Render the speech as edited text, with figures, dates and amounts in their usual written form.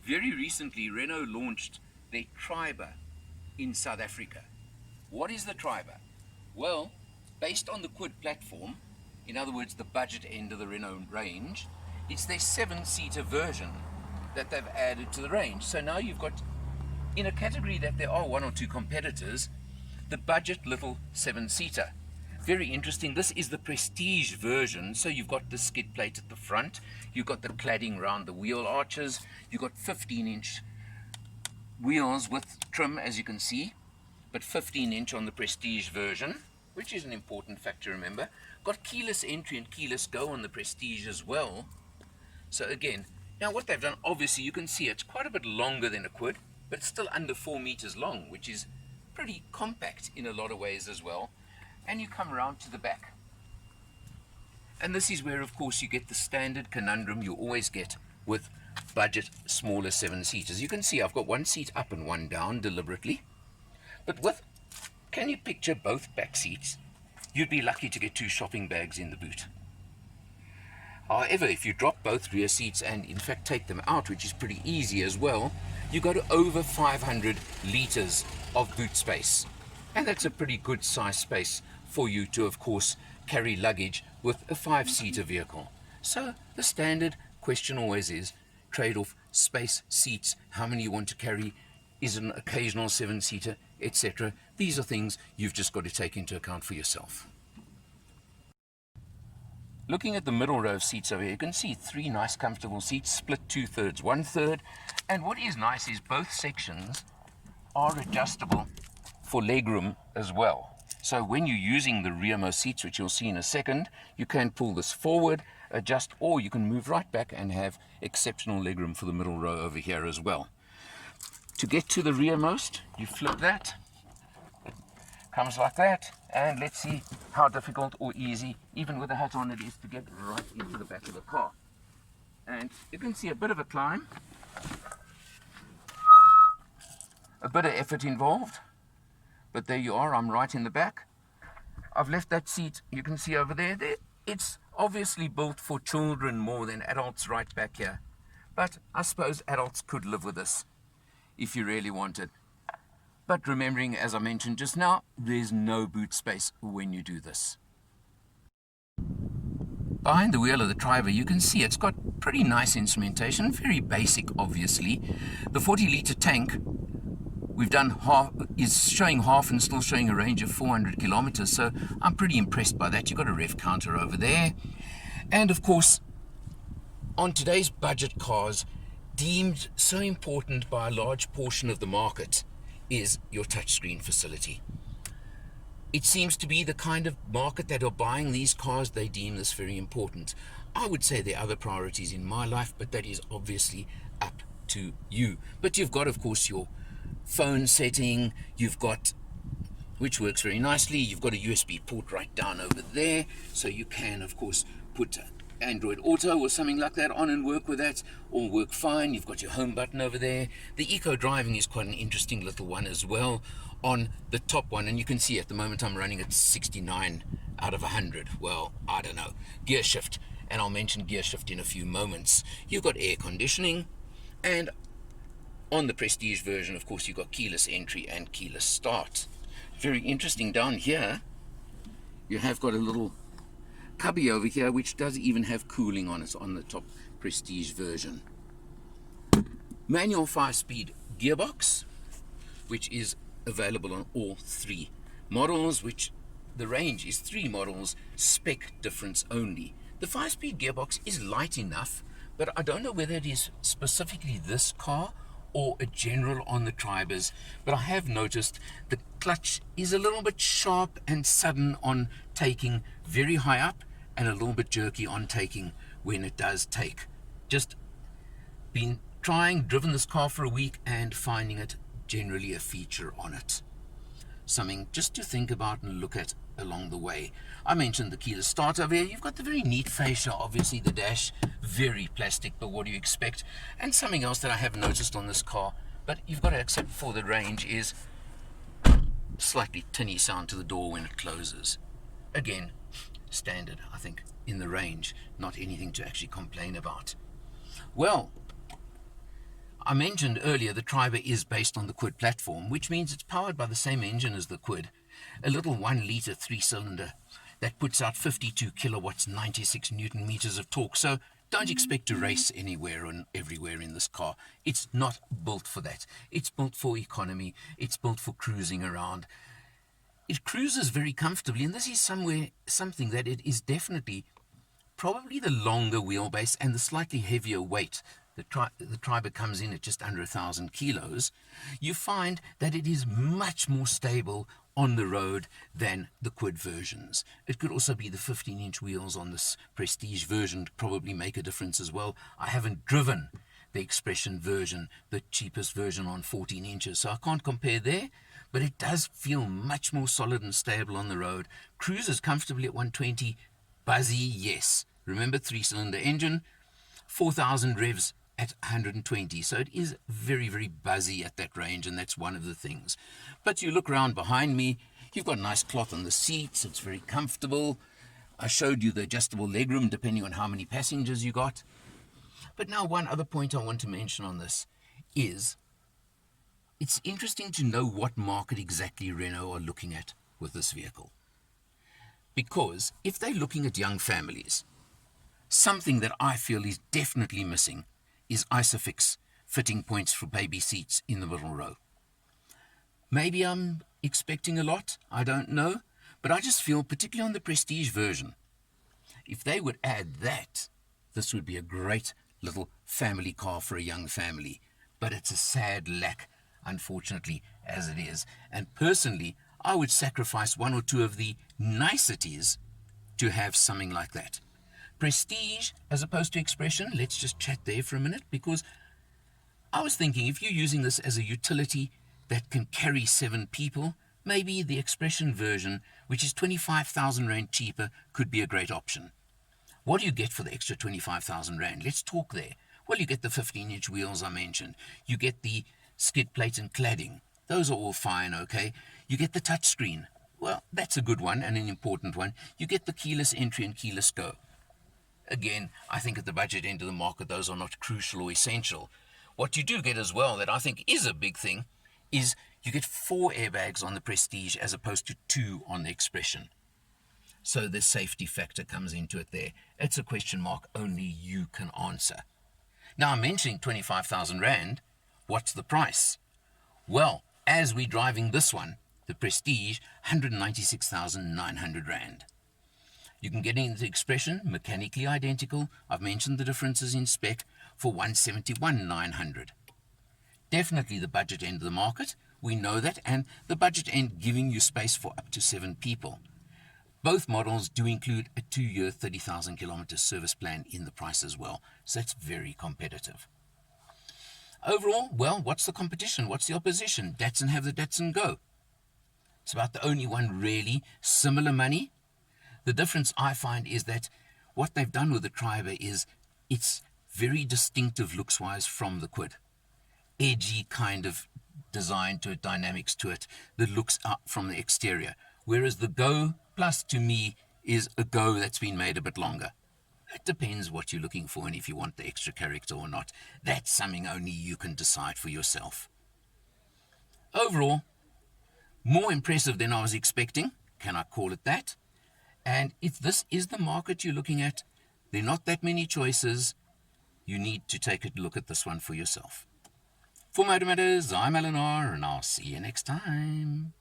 Very recently, Renault launched their Triber in South Africa. What is the Triber? Well, based on the Kwid platform, in other words, the budget end of the Renault range, it's their 7-seater version that they've added to the range. So now you've got, in a category that there are one or two competitors, the budget little 7-seater. Very interesting. This is the prestige version. So you've got the skid plate at the front, you've got the cladding around the wheel arches, you've got 15-inch wheels with trim, as you can see, but 15-inch on the prestige version, which is an important fact to remember. Got keyless entry and keyless go on the prestige as well. So again, now what they've done, obviously you can see it's quite a bit longer than a Kwid, but it's still under 4 meters long, which is pretty compact in a lot of ways as well. And you come around to the back. And this is where, of course, you get the standard conundrum you always get with budget smaller 7-seaters. You can see I've got one seat up and one down deliberately. But can you picture both back seats? You'd be lucky to get 2 shopping bags in the boot. However, if you drop both rear seats and in fact take them out, which is pretty easy as well, you go to over 500 liters of boot space. And that's a pretty good size space for you to, of course, carry luggage with a 5-seater vehicle. So the standard question always is trade-off space, seats, how many you want to carry, is it an occasional 7-seater, etc. These are things you've just got to take into account for yourself. Looking at the middle row of seats over here, you can see 3 nice comfortable seats, split 2/3, 1/3. And what is nice is both sections are adjustable for legroom as well. So when you're using the rearmost seats, which you'll see in a second, you can pull this forward, adjust, or you can move right back and have exceptional legroom for the middle row over here as well. To get to the rearmost, you flip that, comes like that, and let's see how difficult or easy, even with a hat on, it is to get right into the back of the car. And you can see a bit of a climb, a bit of effort involved, but there you are, I'm right in the back. I've left that seat, you can see over there, it's obviously built for children more than adults right back here. But I suppose adults could live with this if you really wanted. But remembering, as I mentioned just now, there's no boot space when you do this. Behind the wheel of the Triber, you can see it's got pretty nice instrumentation, very basic obviously. The 40-litre tank we've done is showing half and still showing a range of 400 kilometers, so I'm pretty impressed by that. You've got a rev counter over there. And of course, on today's budget cars, deemed so important by a large portion of the market is your touchscreen facility. It seems to be the kind of market that are buying these cars, they deem this very important. I would say there are other priorities in my life, but that is obviously up to you. But you've got, of course, your phone setting, you've got, which works very nicely, you've got a USB port right down over there, so you can, of course, put Android Auto or something like that on and work with that, or work fine. You've got your home button over there. The eco driving is quite an interesting little one as well on the top one, and you can see at the moment I'm running at 69 out of 100. Well, I don't know. Gear shift, and I'll mention gear shift in a few moments. You've got air conditioning, and on the Prestige version, of course, you've got keyless entry and keyless start. Very interesting down here, you have got a little cubby over here which does even have cooling on it on the top Prestige version. Manual 5-speed gearbox, which is available on all 3 models, which the range is 3 models, spec difference only. The 5-speed gearbox is light enough, but I don't know whether it is specifically this car or a general on the Tribers, but I have noticed the clutch is a little bit sharp and sudden on taking very high up, and a little bit jerky on taking when it does take. Just been driven this car for a week and finding it generally a feature on it. Something just to think about and look at along the way. I mentioned the keyless start over here. You've got the very neat fascia, obviously the dash, very plastic, but what do you expect? And something else that I have noticed on this car, but you've got to accept for the range, is slightly tinny sound to the door when it closes. Again, standard, I think, in the range, not anything to actually complain about. Well, I mentioned earlier the Triber is based on the Kwid platform, which means it's powered by the same engine as the Kwid, a little 1-litre 3-cylinder that puts out 52 kilowatts, 96 newton meters of torque. So don't expect to race anywhere and everywhere in this car. It's not built for that. It's built for economy. It's built for cruising around. It cruises very comfortably, and this is something that it is definitely probably the longer wheelbase and the slightly heavier weight. The Triber comes in at just under 1,000 kilos. You find that it is much more stable on the road than the Kwid versions. It could also be the 15-inch wheels on this Prestige version to probably make a difference as well. I haven't driven the Expression version, the cheapest version on 14 inches, so I can't compare there, but it does feel much more solid and stable on the road. Cruises comfortably at 120. Buzzy, yes. Remember, 3-cylinder engine, 4,000 revs at 120, so it is very, very buzzy at that range, and that's one of the things. But you look around behind me, you've got nice cloth on the seats, it's very comfortable. I showed you the adjustable legroom depending on how many passengers you got. But now one other point I want to mention on this is it's interesting to know what market exactly Renault are looking at with this vehicle. Because if they're looking at young families, something that I feel is definitely missing is Isofix fitting points for baby seats in the middle row. Maybe I'm expecting a lot, I don't know, but I just feel, particularly on the Prestige version, if they would add that, this would be a great little family car for a young family. But it's a sad lack, unfortunately, as it is. And personally, I would sacrifice one or two of the niceties to have something like that. Prestige as opposed to Expression, let's just chat there for a minute, because I was thinking if you're using this as a utility that can carry 7 people, maybe the Expression version, which is 25,000 Rand cheaper, could be a great option. What do you get for the extra 25,000 Rand? Let's talk there. Well, you get the 15-inch wheels I mentioned. You get the skid plate and cladding. Those are all fine, okay? You get the touchscreen. Well, that's a good one and an important one. You get the keyless entry and keyless go. Again, I think at the budget end of the market, those are not crucial or essential. What you do get as well, that I think is a big thing, is you get 4 airbags on the Prestige as opposed to 2 on the Expression. So the safety factor comes into it there. It's a question mark only you can answer. Now, I'm mentioning 25,000 Rand. What's the price? Well, as we're driving this one, the Prestige, 196,900 Rand. You can get into Expression, mechanically identical. I've mentioned the differences in spec, for 171,900. Definitely the budget end of the market. We know that, and the budget end giving you space for up to 7 people. Both models do include a 2-year, 30,000 kilometer service plan in the price as well. So that's very competitive. Overall, well, what's the competition? What's the opposition? Datsun have the Datsun Go. It's about the only one really similar money. The difference I find is that what they've done with the Triber is it's very distinctive looks-wise from the Kwid. Edgy kind of design to it, dynamics to it, that looks up from the exterior. Whereas the Go Plus, to me, is a Go that's been made a bit longer. It depends what you're looking for and if you want the extra character or not. That's something only you can decide for yourself. Overall, more impressive than I was expecting. Can I call it that? And if this is the market you're looking at, there are not that many choices. You need to take a look at this one for yourself. For Motor Matters, I'm Eleanor, and I'll see you next time.